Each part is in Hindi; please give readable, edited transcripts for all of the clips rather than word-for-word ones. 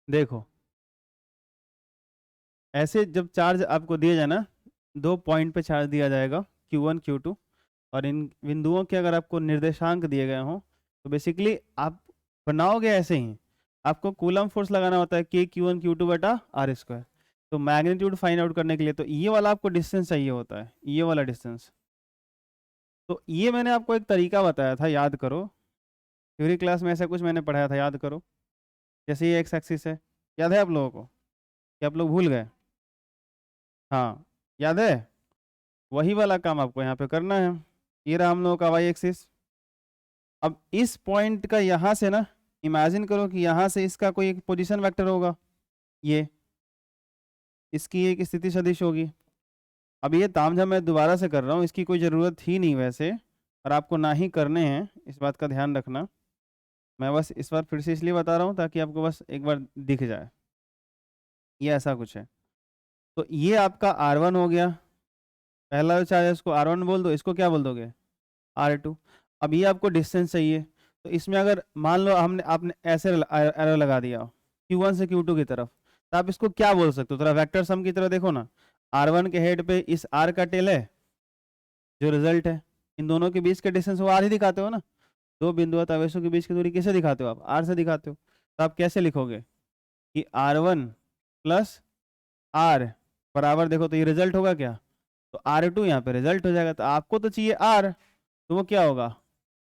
देखो ऐसे जब चार्ज आपको दिया जाए ना, 2 पॉइंट पे चार्ज दिया जाएगा Q1 Q2, और इन बिंदुओं के अगर आपको निर्देशांक दिए गए हों तो बेसिकली आप बनाओगे ऐसे ही। आपको कूलम फोर्स लगाना होता है K Q1 Q2 बटा आर स्क्वायर। तो मैग्नीट्यूड फाइंड आउट करने के लिए तो ये वाला आपको डिस्टेंस चाहिए होता है, ये वाला डिस्टेंस। तो ये मैंने आपको एक तरीका बताया था, याद करो, थ्योरी क्लास में ऐसा कुछ मैंने पढ़ाया था, याद करो। जैसे ये एक्स एक्सिस है, याद है आप लोगों को, कि आप लोग भूल गए? हाँ, याद है? वही वाला काम आपको यहाँ पे करना है। ये रहा हम लोगों का वाई एक्सिस। अब इस पॉइंट का यहाँ से ना, इमेजिन करो कि यहाँ से इसका कोई एक पोजीशन वेक्टर होगा, ये इसकी एक स्थिति सदिश होगी। अब ये तामझाम मैं दोबारा से कर रहा हूँ, इसकी कोई ज़रूरत ही नहीं वैसे, और आपको ना ही करने हैं, इस बात का ध्यान रखना। मैं बस इस बार फिर से इसलिए बता रहा हूँ ताकि आपको बस एक बार दिख जाए। ये ऐसा कुछ है। तो ये आपका R1 हो गया, पहला जो चार्ज है उसको R1 बोल दो, इसको क्या बोल दोगे? R2। अब ये आपको डिस्टेंस चाहिए, तो इसमें अगर मान लो हमने आपने ऐसे एरो लगा दिया Q1 से Q2 की तरफ, तो आप इसको क्या बोल सकते हो? थोड़ा वेक्टर सम की तरह देखो ना। R1 के हेड पे इस R का टेल है, जो रिजल्ट है, इन दोनों के बीच के डिस्टेंस वो R ही दिखाते हो ना। दो बिंदु आवेशों के बीच की दूरी किसे दिखाते हो आप? R से दिखाते हो। तो आप कैसे लिखोगे कि R1 प्लस R बराबर, देखो तो ये रिजल्ट होगा क्या? तो R2 यहाँ पे रिजल्ट हो जाएगा। तो आपको तो चाहिए R, तो वो क्या होगा?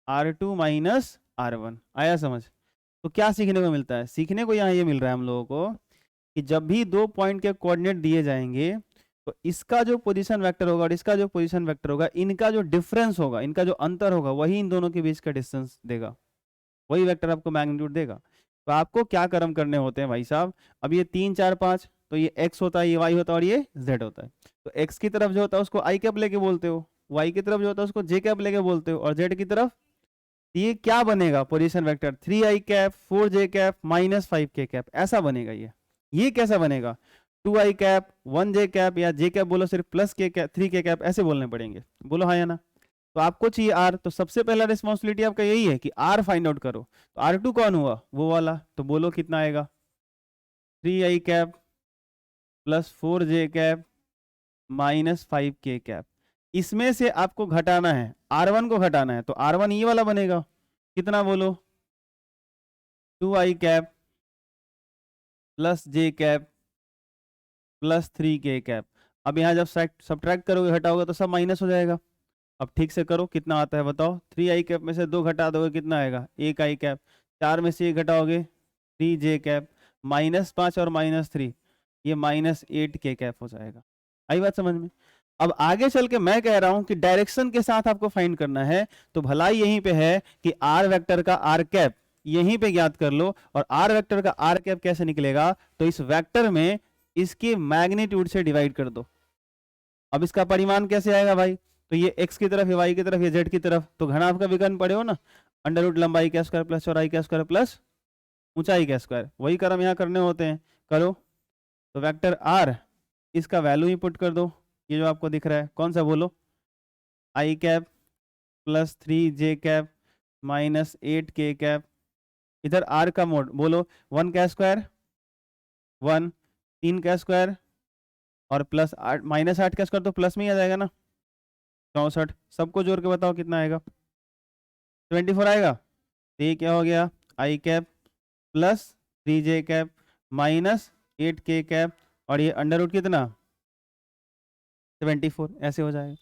R2 minus R1। आया समझ? तो क्या सीखने को मिलता है? सीखने को यहाँ ये मिल रहा है हम लोगों को कि जब भी दो पॉइंट के कोऑर्डिनेट दिए जाएंगे तो इसका जो पोजीशन वेक्टर होगा और इसका जो पोजीशन वेक्टर होगा, इनका जो डिफरेंस होगा, इनका जो अंतर होगा, वही इन दोनों के बीच का डिस्टेंस देगा, वही वेक्टर आपको मैग्नीट्यूड देगा। तो आपको क्या कर्म करने होते हैं भाई साहब? अब ये 3 4 5, तो ये x होता है, ये y होता है और ये z होता है। तो x की तरफ जो होता है उसको i कैप लेके बोलते हो, y की तरफ जो होता है उसको j कैप लेके बोलते हो, और z की तरफ ये क्या बनेगा? Position vector 3i cap 4j cap minus 5k cap, ऐसा बनेगा। ये कैसा बनेगा? 2i कैप 1j कैप, या j कैप बोलो सिर्फ, plus k cap 3k cap, ऐसे बोलने पड़ेंगे। बोलो हाँ या ना? तो आपको चाहिए R, तो सबसे पहला रिस्पॉन्सिबिलिटी आपका यही है कि R फाइंड आउट करो। तो R2 कौन हुआ? वो वाला। तो बोलो कितना आएगा? 3i cap plus 4j cap minus 5k cap. इसमें से आपको घटाना है, R1 को घटाना है, तो R1 ये वाला बनेगा। कितना बोलो? 2i cap plus j cap plus 3k cap. अब यहाँ जब सब्ट्रैक्ट करोगे, घटाओगे, तो सब माइनस हो जाएगा। अब ठीक से करो, कितना आता है बताओ? 3i कैप में से 2 घटा दोगे, कितना आएगा? 1i cap. 4 में से 1 घटाओगे, 3j कैप। -5 और -3, ये -8k कैप हो जाएगा। आई बात समझ में? अब आगे चल के मैं कह रहा हूं कि डायरेक्शन के साथ आपको फाइंड करना है, तो भलाई यहीं पे है कि आर वेक्टर का आर कैप यहीं पे ज्ञात कर लो। और आर वेक्टर का आर कैप कैसे निकलेगा? तो इस वेक्टर में इसके मैग्नीट्यूड से डिवाइड कर दो। अब इसका परिमाण कैसे आएगा भाई? तो ये x की तरफ, ये y की तरफ, ये z की तरफ, तो घना आपका विकर्ण पड़े हो ना, अंडर रूट लंबाई का स्क्वायर प्लस चौड़ाई का स्क्वायर प्लस ऊंचाई का स्क्वायर, वही कर्म यहाँ करने होते हैं। करो। तो वेक्टर r, इसका वैल्यू ही पुट कर दो, ये जो आपको दिख रहा है, कौन सा बोलो? i cap plus 3j cap minus 8k cap. इधर r का मोड बोलो, 1 का स्क्वायर 1, 3 का स्क्वायर और प्लस 8 -8 का स्क्वायर, तो प्लस में ही आ जाएगा ना, 64। सबको जोड़ के बताओ कितना आएगा? 24 आएगा। तो ये क्या हो गया? I cap plus 3j cap minus 8k cap, और ये अंडर रूट कितना? 74, ऐसे हो जाएगा।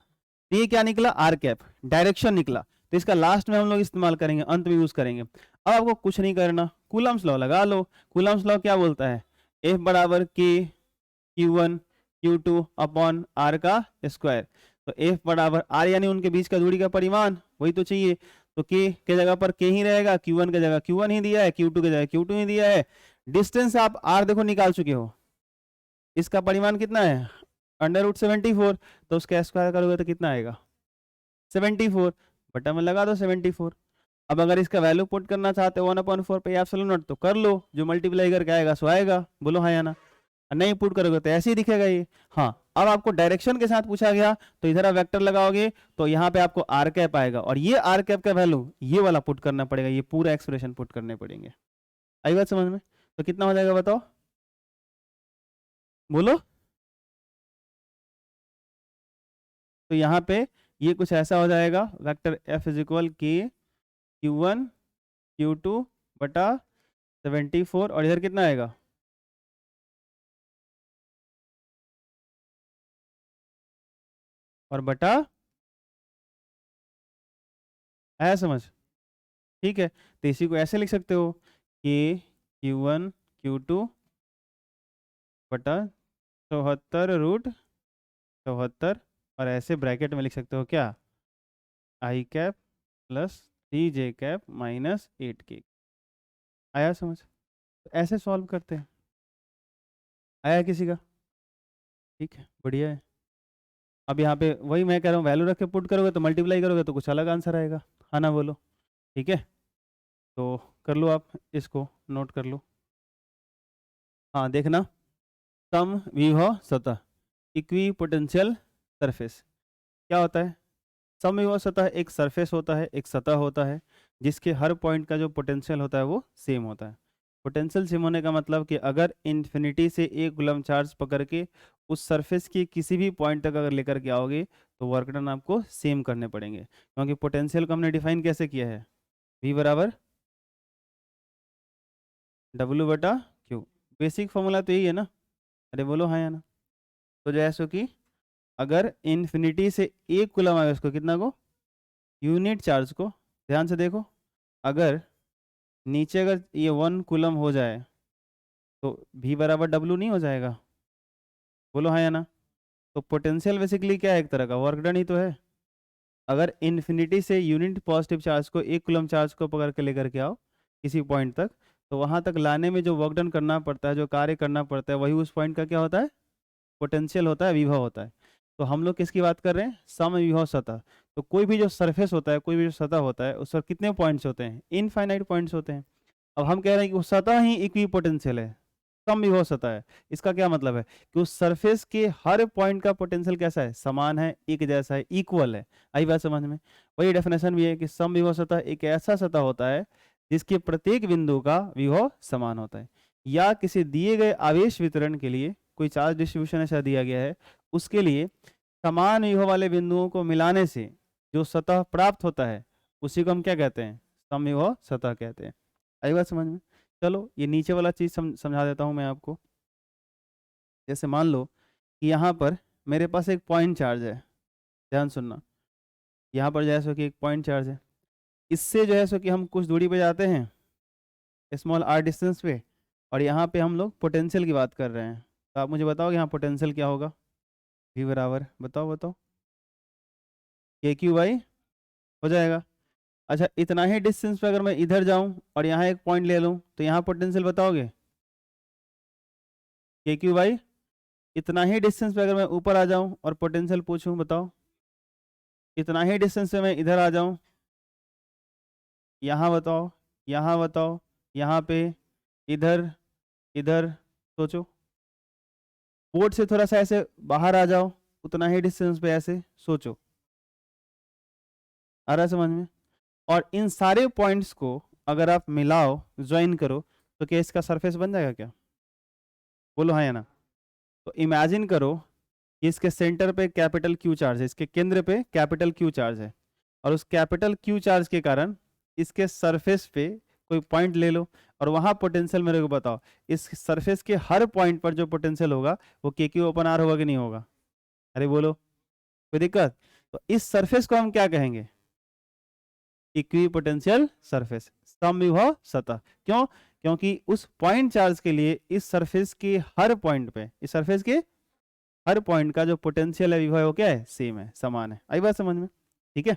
तो ये क्या निकला? आर कैप, डायरेक्शन निकला। तो इसका लास्ट में हम लोग इस्तेमाल करेंगे, अंत में यूज करेंगे। अब आपको कुछ नहीं करना, कूलम्स लॉ लगा लो। कूलम्स लॉ क्या बोलता है? F बराबर k Q1 Q2 upon R का स्क्वायर। तो F बराबर R, यानी उनके बीच का दूरी का परिमाण, वही तो चाहिए। तो K के जगह पर K ही रहेगा, Q1 के जगह Q1 ही दिया है, Q2 के जगह Q2 ही दिया है। डिस्टेंस आप R देखो निकाल चुके हो, इसका परिमाण कितना है? Under root 74। तो उसका स्क्वायर करोगे तो कितना आएगा? 74, बटा में लगा दो 74। अब अगर इसका वैल्यू पुट करना चाहते हो 1/4 पे एप्सिलॉन नॉट, तो कर लो, जो मल्टीप्लाई करके आएगा सो आएगा। बोलो हाँ या ना? नहीं पुट करोगे तो ऐसे ही दिखेगा ये। हाँ, अब आपको डायरेक्शन के साथ पूछा गया, तो इधर आप वेक्टर लगाओगे, तो यहाँ पे आपको आर कैप आएगा, और ये आर कैप का वैल्यू ये वाला पुट करना पड़ेगा, ये पूरा एक्सप्रेशन पुट करने पड़ेंगे। आई बात समझ में? तो कितना हो जाएगा बताओ, बोलो। तो यहाँ पे ये कुछ ऐसा हो जाएगा, वेक्टर एफ इज इक्वल के Q1 Q2 बटा 74, और इधर कितना आएगा, और बटा, आया समझ? ठीक है, तो इसी को ऐसे लिख सकते हो कि Q1 Q2 बटा 74√74, और ऐसे ब्रैकेट में लिख सकते हो क्या, I cap plus 3j cap minus 8k। आया समझ? तो ऐसे सॉल्व करते हैं। आया किसी का? ठीक है, बढ़िया है। अब यहाँ पे वही मैं कह रहा हूँ, वैल्यू रख के पुट करोगे तो मल्टीप्लाई करोगे तो कुछ अलग आंसर आएगा, हाँ ना बोलो? ठीक है, तो कर लो आप, इसको नोट कर लो। हाँ देखना, सम विभव सतह इक्वी पोटेंशियल सरफेस क्या होता है? सम विभव सतह एक सरफेस होता है, एक सतह होता है जिसके हर पॉइंट का जो पोटेंशियल होता है वो सेम होता है। पोटेंशियल सेम होने का मतलब कि अगर इन्फिनिटी से एक कूलम चार्ज पकड़ के उस सरफेस के किसी भी पॉइंट तक अगर लेकर के आओगे तो वर्क डन आपको सेम करने पड़ेंगे, क्योंकि पोटेंशियल को हमने डिफाइन कैसे किया है, V बराबर W बटा Q। बेसिक फॉर्मूला तो यही है ना, अरे बोलो हाँ या ना? तो जैसे कि अगर इन्फिनिटी से एक कूलम आए उसको कितना को, यूनिट चार्ज को, ध्यान से देखो, अगर नीचे अगर ये 1 कूलम हो जाए तो V बराबर W नहीं हो जाएगा? बोलो हाँ या ना? तो पोटेंशियल बेसिकली क्या है, एक तरह का वर्क डन ही तो है। अगर इन्फिनिटी से यूनिट पॉजिटिव चार्ज को एक कूलम चार्ज को पकड़ के लेकर के आओ किसी पॉइंट तक, तो वहां तक लाने में जो वर्क डन करना पड़ता है, जो कार्य करना पड़ता है, वही उस पॉइंट का क्या होता है, पोटेंशियल होता है, विभव होता है। तो हम लोग किसकी बात कर रहे हैं, सम विभव सतह। तो कोई भी जो सरफेस होता है, कोई भी जो सतह होता है, उस पर कितने पॉइंट्स होते हैं, इनफाइनाइट पॉइंट्स होते हैं। अब हम कह रहे हैं कि वो सतह ही इक्वी पोटेंशियल है, सम विभव सतह है। इसका क्या मतलब है कि उस सरफेस के हर पॉइंट का पोटेंशियल कैसा है, समान है, एक जैसा है, इक्वल है। आई बात समझ में? वही डेफिनेशन भी है कि सम विभव सतह एक ऐसा सतह होता है जिसके प्रत्येक बिंदु का विभव समान होता है, या किसी दिए गए आवेश वितरण के लिए कोई चार्ज डिस्ट्रीब्यूशन ऐसा दिया गया है, उसके लिए समान विभव वाले बिंदुओं को मिलाने से जो सतह प्राप्त होता है उसी को हम क्या कहते हैं, समविभव सतह कहते हैं। आई बात समझ में? चलो ये नीचे वाला चीज समझा देता हूँ मैं आपको। जैसे मान लो कि यहाँ पर मेरे पास एक पॉइंट चार्ज है, ध्यान सुनना, यहाँ पर जैसे कि एक पॉइंट चार्ज है, इससे जो है सो कि हम कुछ दूरी पे जाते हैं, स्मॉल r डिस्टेंस पे, और यहाँ पे हम लोग पोटेंशियल की बात कर रहे हैं। तो आप मुझे बताओ यहाँ पोटेंशियल क्या होगा, V बराबर, बताओ बताओ, KQ हो जाएगा। अच्छा, इतना ही डिस्टेंस पे अगर मैं इधर जाऊं और यहाँ एक पॉइंट ले लूं तो यहाँ पोटेंशियल बताओगे, KQ इतना ही डिस्टेंस पे अगर मैं ऊपर आ जाऊं और पोटेंशियल पूछूं, बताओ। इतना ही डिस्टेंस पे मैं इधर आ जाऊं, यहाँ बताओ, यहाँ बताओ, यहाँ पे, इधर, इधर, सोचो। बोर्ड से थोड़ा सा ऐसे बाहर आ जाओ, उतना ही डिस्टेंस पे ऐसे सोचो, आ रहा है समझ में? और इन सारे पॉइंट्स को अगर आप मिलाओ, ज्वाइन करो, तो क्या इसका सरफेस बन जाएगा क्या? बोलो हाँ या ना? तो इमेजिन करो कि इसके सेंटर पे कैपिटल क्यू चार्ज है, इसके केंद्र पे कैपिटल क्यू चार्ज है, और उस कैपिटल क्यू चार्ज के कारण इसके सरफेस पे कोई पॉइंट ले लो और वहां पोटेंशियल मेरे को बताओ। इस सरफेस के हर पॉइंट पर जो पोटेंशियल होगा वो के क्यू ओपन आर होगा कि नहीं होगा? अरे बोलो, कोई दिक्कत? तो इस सरफेस को हम क्या कहेंगे, इक्वी पोटेंशियल सरफेस, समविभव सतह। क्यों? क्योंकि उस पॉइंट चार्ज के लिए इस सरफेस के हर पॉइंट पे, इस सरफेस के हर पॉइंट का जो पोटेंशियल है, विभव, क्या है, सेम है, समान है। आई बात समझ में? ठीक है,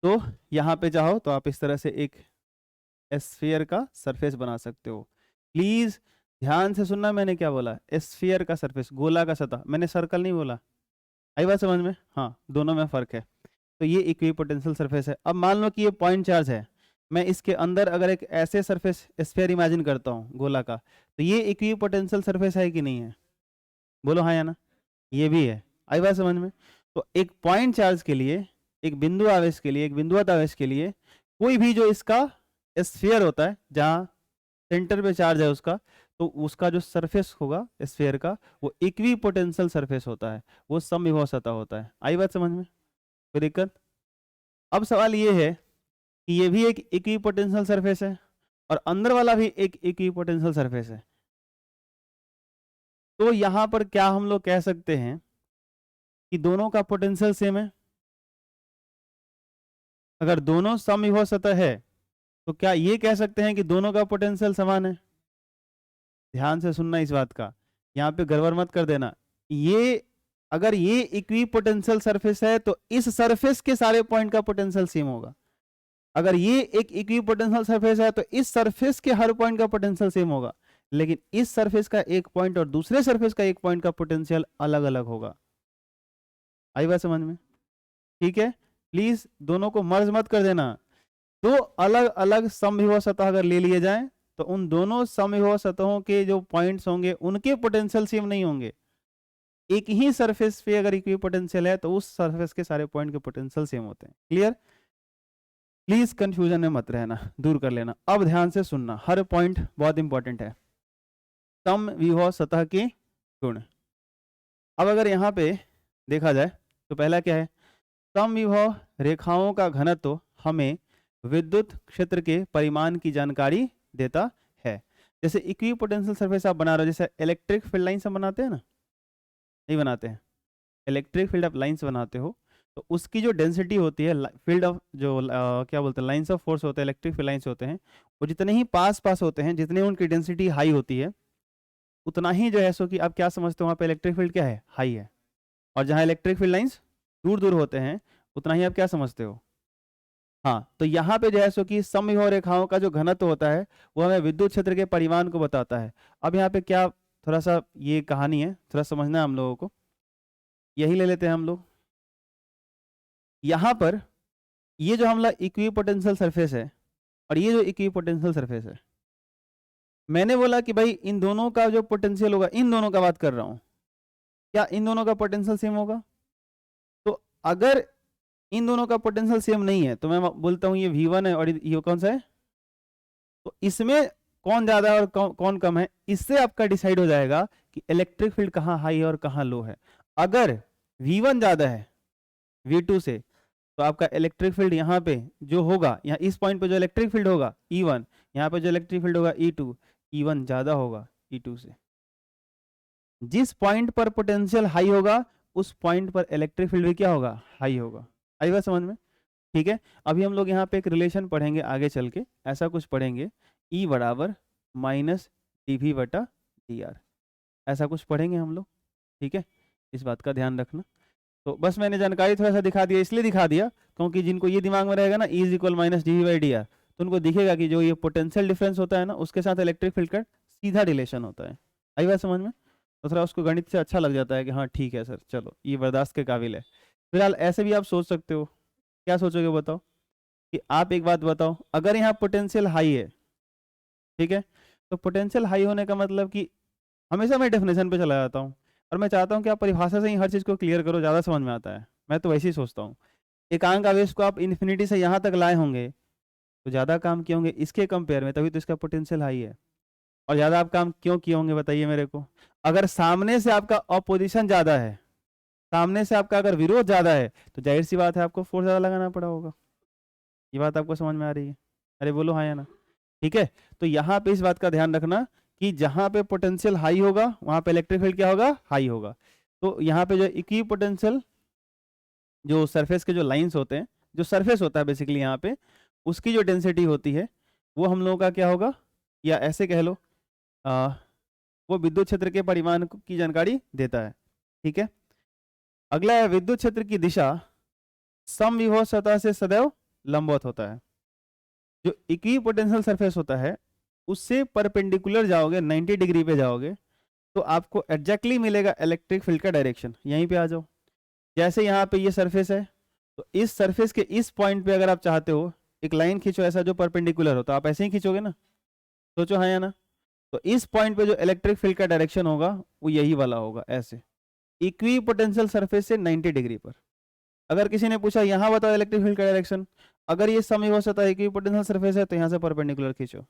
तो यहाँ पे चाहो तो आप इस तरह से एक स्फीयर का सरफेस बना सकते हो। प्लीज ध्यान से सुनना, मैंने क्या बोला, स्फीयर का सरफेस, गोला का सतह, मैंने सर्कल नहीं बोला। आई बात समझ में? हाँ, दोनों में फर्क है। तो ये इक्वी पोटेंशियल सरफेस है। अब मान लो कि ये पॉइंट चार्ज है, मैं इसके अंदर अगर एक ऐसे सरफेस स्फीयर इमेजिन करता हूँ गोला का, तो ये इक्वी पोटेंशियल सरफेस है कि नहीं है? बोलो हाँ या ना? ये भी है। आई बात समझ में? तो एक पॉइंट चार्ज के लिए, एक बिंदु आवेश के लिए, एक बिंदुवत आवेश के लिए, कोई भी जो इसका स्फीयर होता है, जहां सेंटर पे चार्ज है उसका, तो उसका जो सरफेस होगा स्फीयर का वो इक्विपोटेंशियल सरफेस होता है, वो समविभव सतह होता है। आई बात समझ में? कोई दिक्कत? अब सवाल ये है कि ये भी एक इक्विपोटेंशियल सरफेस है और अंदर वाला भी एक इक्विपोटेंशियल सरफेस है, तो यहां पर क्या हम लोग कह सकते हैं कि दोनों का पोटेंशियल सेम है? अगर दोनों समविभव सतह है तो क्या ये कह सकते हैं कि दोनों का पोटेंशियल समान है? ध्यान से सुनना इस बात का, यहाँ पे गड़बड़ मत कर देना। ये अगर ये इक्विपोटेंशियल सरफेस है तो इस सरफेस के सारे पॉइंट का पोटेंशियल सेम होगा। अगर ये एक इक्विपोटेंशियल सरफेस है तो इस सरफेस के हर पॉइंट का पोटेंशियल सेम होगा, लेकिन इस सरफेस का एक पॉइंट और दूसरे सरफेस का एक पॉइंट का पोटेंशियल अलग अलग होगा। आई बात समझ में? ठीक है, प्लीज दोनों को मर्ज मत कर देना। दो अलग अलग समविभव सतह अगर ले लिए जाएं तो उन दोनों समविभव सतहों के जो पॉइंट्स होंगे उनके पोटेंशियल सेम नहीं होंगे। एक ही सरफेस पे अगर इक्विपोटेंशियल है तो उस सरफेस के सारे पॉइंट के पोटेंशियल सेम होते हैं। क्लियर? प्लीज कंफ्यूजन में मत रहना, दूर कर लेना। अब ध्यान से सुनना, हर पॉइंट बहुत इंपॉर्टेंट है। समविभव सतह के गुण। अब अगर यहाँ पे देखा जाए तो पहला क्या है? समविभव रेखाओं का घनत्व हमें विद्युत क्षेत्र के परिमाण की जानकारी देता है। जैसे इक्विपोटेंशियल सरफेस आप बना रहे हो, जैसे इलेक्ट्रिक फील्ड लाइन्स हम बनाते हैं ना, नहीं बनाते हैं? इलेक्ट्रिक फील्ड ऑफ लाइन्स बनाते हो तो उसकी जो डेंसिटी होती है, फील्ड ऑफ जो क्या बोलते हैं, लाइन्स ऑफ फोर्स होते हैं, इलेक्ट्रिक फील्ड लाइन्स होते हैं, वो जितने ही पास पास होते हैं, जितनी उनकी डेंसिटी हाई होती है, उतना ही जो है सो कि आप क्या समझते हो वहाँ पे इलेक्ट्रिक फील्ड क्या है? हाई है। और जहाँ इलेक्ट्रिक फील्ड लाइन्स दूर दूर होते हैं उतना ही आप क्या समझते हो? हाँ, तो यहाँ पे जो है सो कि समविभव रेखाओं का जो घनत्व होता है वो हमें विद्युत क्षेत्र के परिमाण को बताता है। अब यहाँ पे क्या थोड़ा सा ये कहानी है, थोड़ा समझना है हम लोगों को, यही ले लेते हैं हम लोग। यहाँ पर ये जो हमारा इक्विपोटेंशियल सरफेस है और ये जो इक्विपोटेंशियल सरफेस है, मैंने बोला कि भाई इन दोनों का जो पोटेंशियल होगा, इन दोनों का बात कर रहा हूँ, क्या इन दोनों का पोटेंशियल सेम होगा? तो अगर इन दोनों का पोटेंशियल सेम नहीं है तो मैं बोलता हूँ ये V1 है और ये कौन सा है? तो इसमें कौन ज्यादा है और कौन कम है, इससे आपका डिसाइड हो जाएगा कि इलेक्ट्रिक फील्ड कहाँ हाई है और कहाँ लो है। अगर V1 ज्यादा है V2 से तो आपका इलेक्ट्रिक फील्ड यहाँ पे जो होगा, यहाँ इस पॉइंट पे जो इलेक्ट्रिक फील्ड होगा E1, यहाँ पे जो इलेक्ट्रिक फील्ड होगा E2, E1 ज्यादा होगा E2 से। जिस पॉइंट पर पोटेंशियल हाई होगा उस पॉइंट पर इलेक्ट्रिक फील्ड भी क्या होगा? हाई होगा। आई बात समझ में? ठीक है, अभी हम लोग यहाँ पे एक रिलेशन पढ़ेंगे आगे चल के, ऐसा कुछ पढ़ेंगे, E बराबर माइनस dV बटा dr, ऐसा कुछ पढ़ेंगे हम लोग। ठीक है, इस बात का ध्यान रखना। तो बस मैंने जानकारी थोड़ा सा दिखा दिया, इसलिए दिखा दिया क्योंकि जिनको ये दिमाग में रहेगा ना E is equal minus dV by dr, तो उनको दिखेगा कि जो ये पोटेंशियल डिफरेंस होता है ना उसके साथ इलेक्ट्रिक फील्ड का सीधा रिलेशन होता है। आई बात समझ में? तो थोड़ा उसको गणित से अच्छा लग जाता है कि हाँ ठीक है सर, चलो ये बर्दाश्त के काबिल है। फिलहाल ऐसे भी आप सोच सकते हो, क्या सोचोगे बताओ? कि आप एक बात बताओ, अगर यहाँ पोटेंशियल हाई है, ठीक है, तो पोटेंशियल हाई होने का मतलब कि हमेशा मैं डेफिनेशन पे चला जाता हूँ और मैं चाहता हूँ कि आप परिभाषा से ही हर चीज़ को क्लियर करो, ज़्यादा समझ में आता है। मैं तो वैसे ही सोचता हूँ, एकांक आवेश को आप इन्फिनिटी से यहाँ तक लाए होंगे तो ज़्यादा काम किए होंगे इसके कंपेयर में, तभी तो इसका पोटेंशियल हाई है। और ज़्यादा आप काम क्यों किए होंगे बताइए मेरे को? अगर सामने से आपका अपोजिशन ज़्यादा है, सामने से आपका अगर विरोध ज़्यादा है तो जाहिर सी बात है आपको फोर्स ज़्यादा लगाना पड़ा होगा। ये बात आपको समझ में आ रही है? अरे बोलो हाँ या ना। ठीक है, तो यहाँ पे इस बात का ध्यान रखना कि जहाँ पे पोटेंशियल हाई होगा वहाँ पे इलेक्ट्रिक फील्ड क्या होगा? हाई होगा। तो यहाँ पे जो इक्वी पोटेंशियल जो सरफेस के जो लाइंस होते हैं, जो सरफेस होता है बेसिकली यहाँ पे, उसकी जो डेंसिटी होती है वो हम लोगों का क्या होगा, या ऐसे कह लो वो विद्युत क्षेत्र के परिमाण की जानकारी देता है। ठीक है, अगला है विद्युत क्षेत्र की दिशा समविभव सतह से सदैव लंबवत होता है। जो इक्वी पोटेंशियल सरफेस होता है उससे परपेंडिकुलर जाओगे, 90 डिग्री पे जाओगे तो आपको एग्जैक्टली मिलेगा इलेक्ट्रिक फील्ड का डायरेक्शन। यहीं पे आ जाओ, जैसे यहाँ पे ये सरफेस है तो इस सरफेस के इस पॉइंट पे अगर आप चाहते हो एक लाइन खींचो ऐसा जो परपेंडिकुलर हो, तो आप ऐसे ही खींचोगे ना, सोचो हाँ या ना। तो इस पॉइंट पे जो इलेक्ट्रिक फील्ड का डायरेक्शन होगा वो यही वाला होगा, ऐसे इक्वी पोटेंशियल सरफेस से 90 डिग्री पर। अगर किसी ने पूछा यहाँ बताओ इलेक्ट्रिक फील्ड का डायरेक्शन, अगर ये समविभव सतह इक्वी पोटेंशियल सरफेस है तो यहाँ से परपेंडिकुलर खींचो,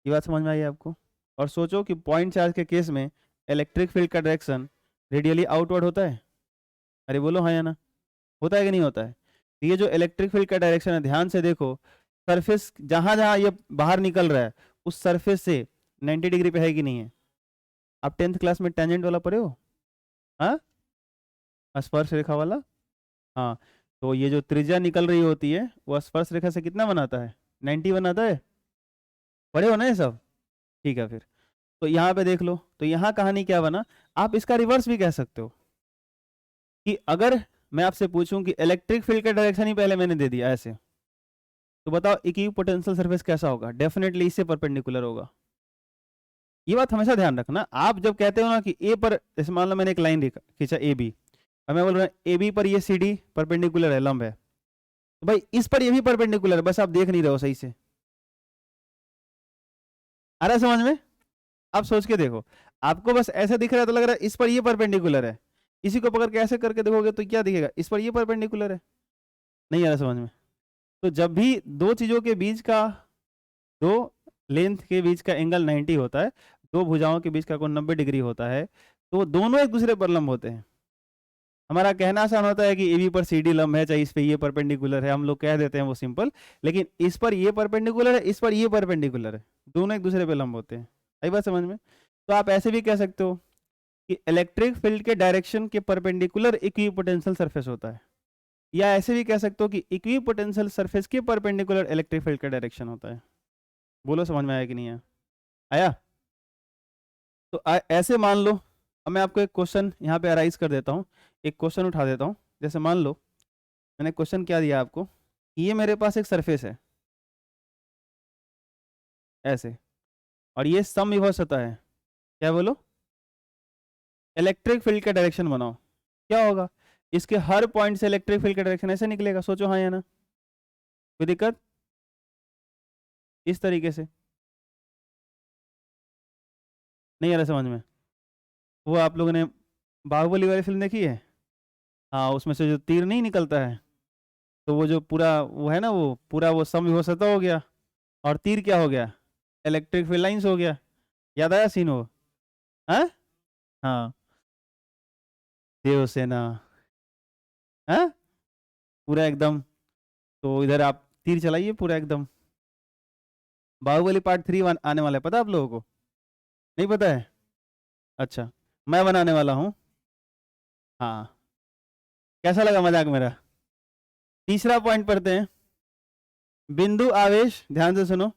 ये बात समझ में आई आपको? और सोचो कि पॉइंट चार्ज के केस में इलेक्ट्रिक फील्ड का डायरेक्शन रेडियली आउटवर्ड होता है। अरे बोलो हाँ या ना, होता है कि नहीं होता है? तो ये जो इलेक्ट्रिक फील्ड का डायरेक्शन है, ध्यान से देखो, सरफेस जहां जहां ये बाहर निकल रहा है उस सरफेस से 90 डिग्री पे है कि नहीं है? आप 10th क्लास में टेंजेंट वाला पढ़े हो? हाँ, स्पर्श रेखा वाला। हाँ, तो ये जो त्रिज्या निकल रही होती है वो स्पर्श रेखा से कितना बनाता है? 90 बनाता है। पढ़े हो ना ये सब? ठीक है फिर। तो यहाँ पे देख लो, तो यहाँ कहानी क्या बना, आप इसका रिवर्स भी कह सकते हो कि अगर मैं आपसे पूछूं कि इलेक्ट्रिक फील्ड का डायरेक्शन ही पहले मैंने दे दिया ऐसे, तो बताओ इक्विपोटेंशियल सरफेस कैसा होगा? डेफिनेटली इससे परपेंडिकुलर होगा। ये बात हमेशा ध्यान रखना। आप जब कहते हो ना कि ए पर, जैसे मान लो मैंने एक लाइन खींचा ए बी, और मैं बोल रहा हूँ ए बी पर ये सी डी परपेंडिकुलर है, लंब है, तो भाई इस पर ये भी परपेंडिकुलर है, बस आप देख नहीं रहे हो सही से। आ रहा है समझ में? आप सोच के देखो, आपको बस ऐसा दिख रहा है तो लग रहा है इस पर ये परपेंडिकुलर है, इसी को पकड़ के ऐसे करके देखोगे तो क्या दिखेगा? इस पर ये परपेंडिकुलर है। नहीं आ रहा समझ में? तो जब भी दो चीजों के बीच का, दो लेंथ के बीच का एंगल 90 होता है, दो भुजाओं के बीच का कोण 90 डिग्री होता है, तो दोनों एक दूसरे पर लंब होते हैं। हमारा कहना आसान होता है कि ए बी पर सी डी लंब है, चाहे इस पे ये परपेंडिकुलर है, हम लोग कह देते हैं वो सिंपल, लेकिन इस पर ये परपेंडिकुलर है, इस पर ये परपेंडिकुलर है, दोनों एक दूसरे पे लंब होते हैं। आई बात समझ में? तो आप ऐसे भी कह सकते हो कि इलेक्ट्रिक फील्ड के डायरेक्शन के परपेंडिकुलर इक्विपोटेंशियल सरफेस होता है, या ऐसे भी कह सकते हो कि इक्विपोटेंशियल सरफेस के परपेंडिकुलर इलेक्ट्रिक फील्ड का डायरेक्शन होता है। बोलो समझ में आया कि नहीं आया? आया? तो ऐसे मान लो, अब मैं आपको एक क्वेश्चन यहाँ पे अराइज कर देता हूँ, एक क्वेश्चन उठा देता हूँ। जैसे मान लो मैंने क्वेश्चन क्या दिया आपको, ये मेरे पास एक सरफेस है ऐसे, और ये समविभव सतह है। क्या बोलो? इलेक्ट्रिक फील्ड का डायरेक्शन बनाओ, क्या होगा? इसके हर पॉइंट से इलेक्ट्रिक फील्ड का डायरेक्शन ऐसे निकलेगा। सोचो हाँ या ना, कोई दिक्कत? इस तरीके से नहीं आ रहा समझ में? वो आप लोगों ने बाहुबली वाली फिल्म देखी है? हाँ, उसमें से जो तीर नहीं निकलता है, तो वो जो पूरा वो है ना, वो पूरा वो समविभव सतह हो गया, और तीर क्या हो गया? इलेक्ट्रिक फील्ड लाइंस हो गया। याद आया सीन वो? हाँ हाँ, देवसेना। हाँ, पूरा एकदम। तो इधर आप तीर चलाइए पूरा एकदम। बाहुबली पार्ट 3 आने वाला है, पता है आप लोगों को? नहीं पता है? अच्छा, मैं बनाने वाला हूँ। हाँ, कैसा लगा मजाक मेरा? तीसरा पॉइंट पढ़ते हैं। बिंदु आवेश, ध्यान से सुनो,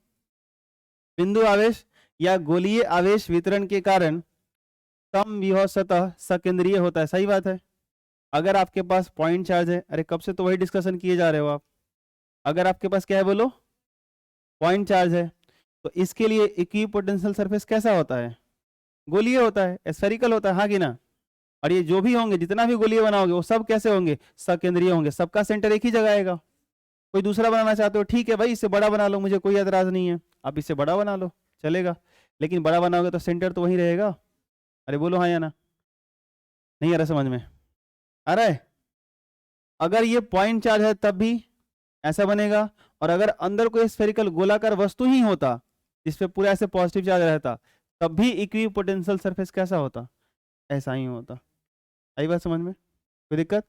बिंदु आवेश या गोलीय आवेश वितरण के कारण समविभव सतह सकेंद्रीय होता है। सही बात है। अगर आपके पास पॉइंट चार्ज है, अरे कब से तो वही डिस्कशन किए जा रहे हो आप, अगर आपके पास क्या है बोलो? पॉइंट चार्ज है, तो इसके लिए इक्विपोटेंशियल सरफेस कैसा होता है? गोलीय होता है, स्फेरिकल होता है, हाँ कि ना? और ये जो भी होंगे, जितना भी गोलीय बनाओगे वो सब कैसे होंगे? सकेंद्रीय होंगे, सबका सेंटर एक ही जगह आएगा। कोई दूसरा बनाना चाहते हो, ठीक है भाई, इससे बड़ा बना लो, मुझे कोई एतराज नहीं है, आप इससे बड़ा बना लो, चलेगा, लेकिन बड़ा बनाओगे तो सेंटर तो वहीं रहेगा। अरे बोलो हाँ या ना? नहीं आ रहा समझ में? आ रहा है? अगर ये पॉइंट चार्ज है तब भी ऐसा बनेगा, और अगर अंदर कोई स्फेरिकल गोलाकार वस्तु ही होता जिसपे पूरा ऐसे पॉजिटिव चार्ज रहता, तब भी इक्वी पोटेंशियल सरफेस कैसा होता? ऐसा ही होता। आई बात समझ में? कोई दिक्कत?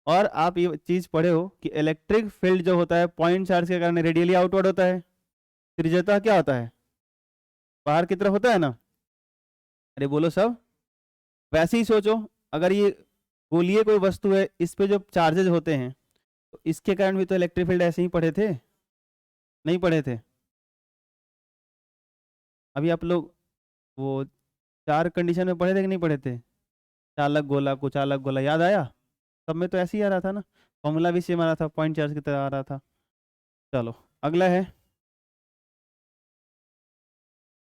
और आप ये चीज पढ़े हो कि इलेक्ट्रिक फील्ड जो होता है पॉइंट चार्ज के कारण रेडियली आउटवर्ड होता है, त्रिज्यता क्या होता है? बाहर की तरफ होता है ना? अरे बोलो सब। वैसे ही सोचो, अगर ये गोलीय कोई वस्तु है, इस पे जो चार्जेज होते हैं, तो इसके कारण भी तो इलेक्ट्रिक फील्ड ऐसे ही पढ़े थे, नहीं पढ़े थे? अभी आप लोग वो चार कंडीशन में पढ़े थे कि नहीं पढ़े थे? चालक गोला, कुचालक गोला, याद आया? सब में तो ऐसे ही आ रहा था ना, फॉर्मूला भी सेम आ रहा था, पॉइंट चार्ज की तरह आ रहा था। चलो अगला है,